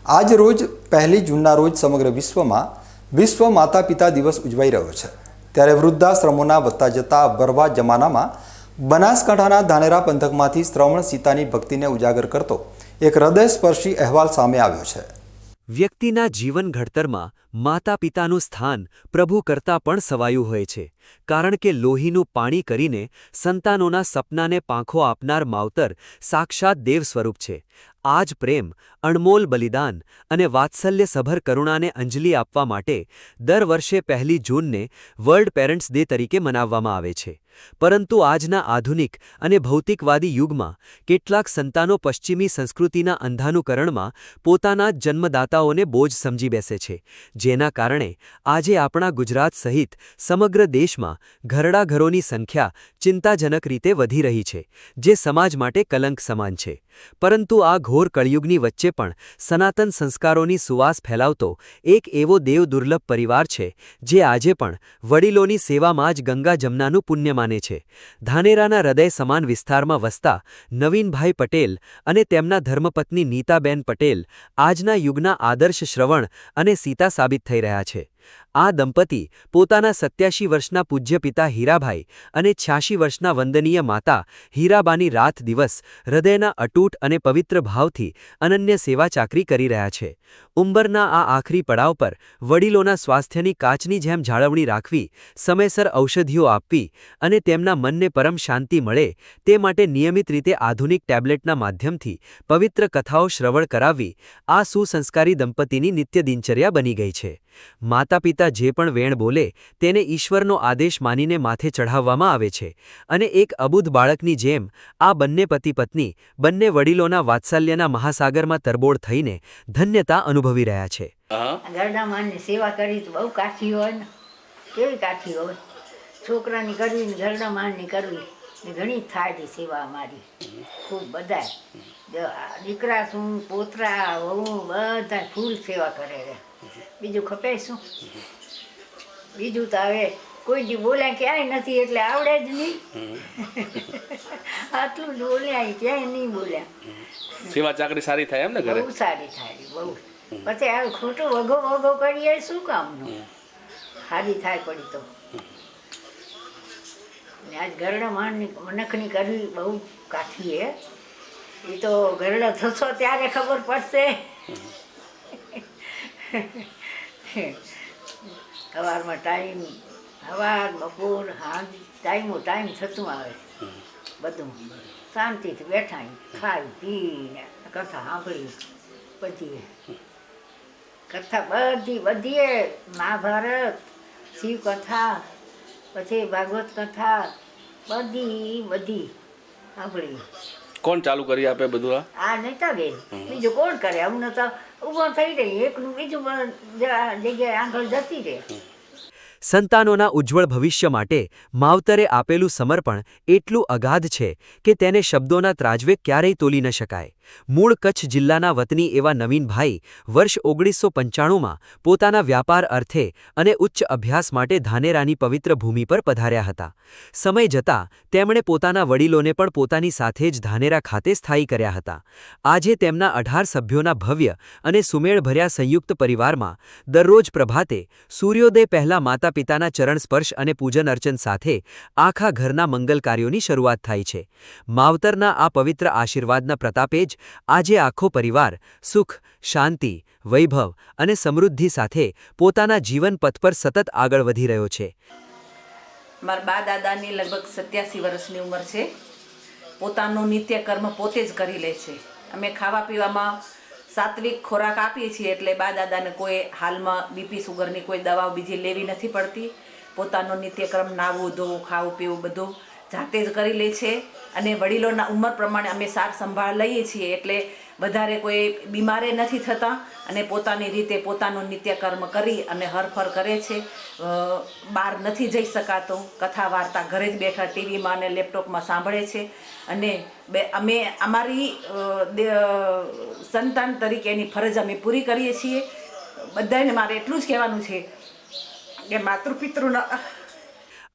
આજ રોજ 1 જૂનના રોજ સમગ્ર વિશ્વમાં વિશ્વ માતા પિતા દિવસ ઉજવાઈ રહ્યો છે। ત્યારે વૃદ્ધાશ્રમોના વધતા જતા ભરવા જમાનામાં બનાસકાંઠાના ધાનેરા પંથકમાંથી શ્રવણ સીતાની ભક્તિને ઉજાગર કરતો એક હૃદયસ્પર્શી અહેવાલ સામે આવ્યો છે। વ્યક્તિના જીવન ઘડતરમાં માતા પિતાનું સ્થાન પ્રભુ કરતાં પણ સવાયું હોય છે, કારણ કે લોહીનું પાણી કરીને સંતાનોના સપનાને પાંખો આપનાર માવતર સાક્ષાત દેવ સ્વરૂપ છે। આ જ પ્રેમ, અણમોલ બલિદાન અને વાત્સલ્યસભર કરુણાને અંજલિ આપવા માટે દર વર્ષે 1 જૂનને વર્લ્ડ પેરેન્ટ્સ ડે તરીકે મનાવવામાં આવે છે। પરંતુ આજના આધુનિક અને ભૌતિકવાદી યુગમાં કેટલાક સંતાનો પશ્ચિમી સંસ્કૃતિના અંધાનુકરણમાં પોતાના જ જન્મદાતાઓને બોજ સમજી બેસે છે, જેના કારણે આજે આપણા ગુજરાત સહિત સમગ્ર દેશમાં ઘરડા ઘરોની સંખ્યા ચિંતાજનક રીતે વધી રહી છે, જે સમાજ માટે કલંક સમાન છે। પરંતુ આ ઘોર કળિયુગની વચ્ચે પણ સનાતન સંસ્કારોની સુવાસ ફેલાવતો એક એવો દેવ દુર્લભ પરિવાર છે, જે આજે પણ વડીલોની સેવામાં જ ગંગા જમનાનું પુણ્ય માને છે। ધાનેરાના હૃદય સમાન વિસ્તારમાં વસતા નવીનભાઈ પટેલ અને તેમના ધર્મપત્ની નીતાબેન પટેલ આજના યુગના આદર્શ શ્રવણ અને સીતા સાબિત થઈ રહ્યા છે। આ દંપતી પોતાના 87 વર્ષના પૂજ્ય પિતા હીરાભાઈ અને 86 વર્ષના વંદનીય માતા હીરાબાની રાત દિવસ હૃદયના અતૂટ અને પવિત્ર ભાવથી અનન્ય સેવા ચાકરી કરી રહ્યા છે। ઉંમરના આ આખરી પડાવ પર વડીલોના સ્વાસ્થ્યની કાચની જેમ જાળવણી રાખવી, સમયસર ઔષધિઓ આપવી અને તેમના મનને પરમ શાંતિ મળે તે માટે નિયમિત રીતે આધુનિક ટેબ્લેટના માધ્યમથી પવિત્ર કથાઓ શ્રવણ કરાવવી આ સુસંસ્કારી દંપતીની નિત્ય દિનચર્યા બની ગઈ છે। માતા પિતા જે પણ વેણ બોલે તેને ઈશ્વરનો આદેશ માનીને માથે ચઢાવવામાં આવે છે અને એક અબુધ બાળકની જેમ આ બંને પતિ પત્ની બંને વડીલોના વાત્સલ્યના મહાસાગરમાં તરબોળ થઈને ધન્યતા અનુભવી રહ્યા છે। ઘરડા માની સેવા કરી તો બહુ કાઠી હોય ને, કેવી કાઠી હોય। છોકરાની કરવી ને ઘરડા માની કરવી ને ઘણી થાય સેવા અમારી ખૂબ બધા દીકરા શું પોતરા વહુ બધા ફૂલ સેવા કરે છે। બીજું ખપે શું? બીજું તો હવે કોઈ દી બોલ્યા ક્યાંય નથી એટલે આવડે જ નહીં। આટલું જ બોલ્યા ક્યાંય નહીં બોલ્યા। સેવા ચાકરી સારી થાય એમ ને ઘરે? બહુ સારી થાય બહુ। પછી હવે ખોટું વગો વગો કરીએ શું કામનું? સારી થાય પડી તો આજ ઘરડા માણની મનખની કરવી બહુ કાઠી હે। એ તો ઘરડા થશો ત્યારે ખબર પડશે। સવારમાં ટાઈમ, સવાર બપોર સાંજ ટાઈમ થતું આવે બધું। શાંતિથી બેઠા ખાઈ પીને કથા સાંભળી બધી કથા બધીએ મહાભારત, શિવકથા, પછી ભાગવત કથા બધી સાંભળી। કોણ ચાલુ કરી આપે બધું? આ નતા બેન, બીજું કોણ કરે? અમને તો ઊભો થઈ રહી એકનું બીજું જગ્યાએ આગળ જતી રહે। સંતાનોના ઉજ્જવળ ભવિષ્ય માટે માવતરે આપેલું સમર્પણ એટલું અગાધ છે કે તેને શબ્દોના ત્રાજવે ક્યારેય તોલી ન શકાય। મૂળ કચ્છ જિલ્લાના વતની એવા નવીનભાઈ વર્ષ 1995માં પોતાના વ્યાપાર અર્થે અને ઉચ્ચ અભ્યાસ માટે ધાનેરાની પવિત્ર ભૂમિ પર પધાર્યા હતા। સમય જતાં તેમણે પોતાના વડીલોને પણ પોતાની સાથે જ ધાનેરા ખાતે સ્થાયી કર્યા હતા। આજે તેમના 18 સભ્યોના ભવ્ય અને સુમેળભર્યા સંયુક્ત પરિવારમાં દરરોજ પ્રભાતે સૂર્યોદય પહેલા માતા પિતાના ચરણ સ્પર્શ અને પૂજન અર્ચન સાથે આખા ઘરના મંગલ કાર્યોની શરૂઆત થાય છે। માવતરના આ પવિત્ર આશીર્વાદના પ્રતાપે જ આજે આખો પરિવાર સુખ, શાંતિ, વૈભવ અને સમૃદ્ધિ સાથે પોતાના જીવન પથ પર સતત આગળ વધી રહ્યો છે। મારા બા દાદાની લગભગ 87 વર્ષની ઉંમર છે। પોતાનું નિત્ય કર્મ પોતે જ કરી લે છે। અમે ખાવા પીવામાં સાત્વિક ખોરાક આપીએ છીએ એટલે બા દાદાને કોઈ હાલમાં બીપી સુગરની કોઈ દવાઓ બીજી લેવી નથી પડતી। પોતાનો નિત્યક્રમ નાહવું ધોવું ખાવું પીવું બધું જાતે જ કરી લે છે અને વડીલોના ઉંમર પ્રમાણે અમે સાર સંભાળ લઈએ છીએ એટલે વધારે કોઈ બીમારે નથી થતા અને પોતાની રીતે પોતાનું નિત્યકર્મ કરી અને હરફર કરે છે। બહાર નથી જઈ શકાતું, કથા વાર્તા ઘરે જ બેઠા ટીવીમાં અને લેપટોપમાં સાંભળે છે અને અમે અમારી સંતાન તરીકે એની ફરજ અમે પૂરી કરીએ છીએ। બધાને મારે એટલું જ કહેવાનું છે કે માતૃપિતૃના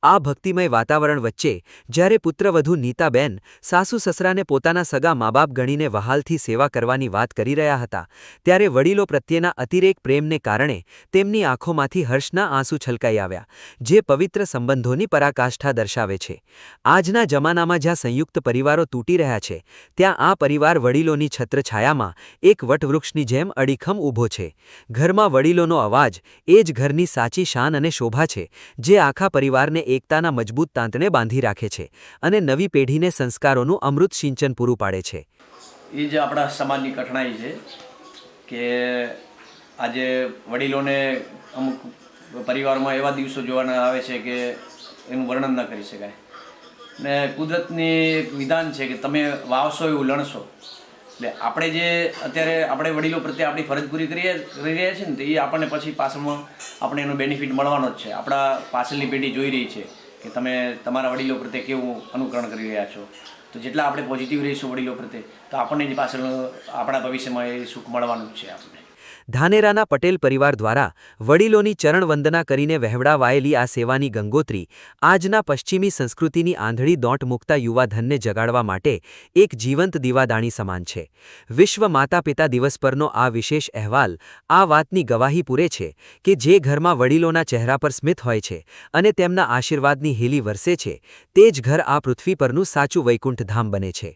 આ ભક્તિમય વાતાવરણ વચ્ચે જ્યારે પુત્રવધુ નીતાબેન સાસુ સસરાને પોતાના સગા મા બાપ ગણીને વહાલથી સેવા કરવાની વાત કરી રહ્યા હતા, ત્યારે વડીલો પ્રત્યેના અતિરેક પ્રેમને કારણે તેમની આંખોમાંથી હર્ષના આંસુ છલકાઈ આવ્યા, જે પવિત્ર સંબંધોની પરાકાષ્ઠા દર્શાવે છે. આજના જમાનામાં જ્યાં સંયુક્ત પરિવારો તૂટી રહ્યા છે, ત્યાં આ પરિવાર વડીલોની છત્રછાયામાં એક વટવૃક્ષની જેમ અડીખમ ઊભો છે. ઘરમાં વડીલોનો અવાજ એ જ ઘરની સાચી શાન અને શોભા છે, જે આખા પરિવારને એકતાના મજબૂત તાંતણે બાંધી રાખે છે અને નવી પેઢીને સંસ્કારોનું અમૃત સિંચન પૂરું પાડે છે. એ જ આપણા સમાજની કઠણાઈ છે કે આજે વડીલોને અમુક પરિવારમાં એવા દિવસો જોવાના આવે છે કે એનું વર્ણન ન કરી શકાય. ને કુદરતની એક વિધાન છે કે તમે વાવશો એવું લણશો. એટલે આપણે જે અત્યારે આપણે વડીલો પ્રત્યે આપણી ફરજ પૂરી કરી રહ્યા છીએ ને, તો એ આપણને પછી પાછળમાં આપણે એનો બેનિફિટ મળવાનો જ છે. આપણા પાછળની પેઢી જોઈ રહી છે કે તમે તમારા વડીલો પ્રત્યે કેવું અનુકરણ કરી રહ્યા છો. તો જેટલા આપણે પોઝિટિવ રહીશું વડીલો પ્રત્યે, તો આપણને જ પાછળ આપણા ભવિષ્યમાં એ સુખ મળવાનું જ છે આપણને. ધાનેરાના પટેલ પરિવાર દ્વારા વડીલોની ચરણવંદના કરીને વહેવડાવાયેલી આ સેવાની ગંગોત્રી આજના પશ્ચિમી સંસ્કૃતિની આંધળી દોટ મૂકતા યુવાધનને જગાડવા માટે એક જીવંત દીવાદાણી સમાન છે. વિશ્વ માતા પિતા દિવસ પરનો આ વિશેષ અહેવાલ આ વાતની ગવાહી પૂરે છે કે જે ઘરમાં વડીલોના ચહેરા પર સ્મિત હોય છે અને તેમના આશીર્વાદની હેલી વરસે છે, તે જ ઘર આ પૃથ્વી પરનું સાચું વૈકુંઠ ધામ બને છે.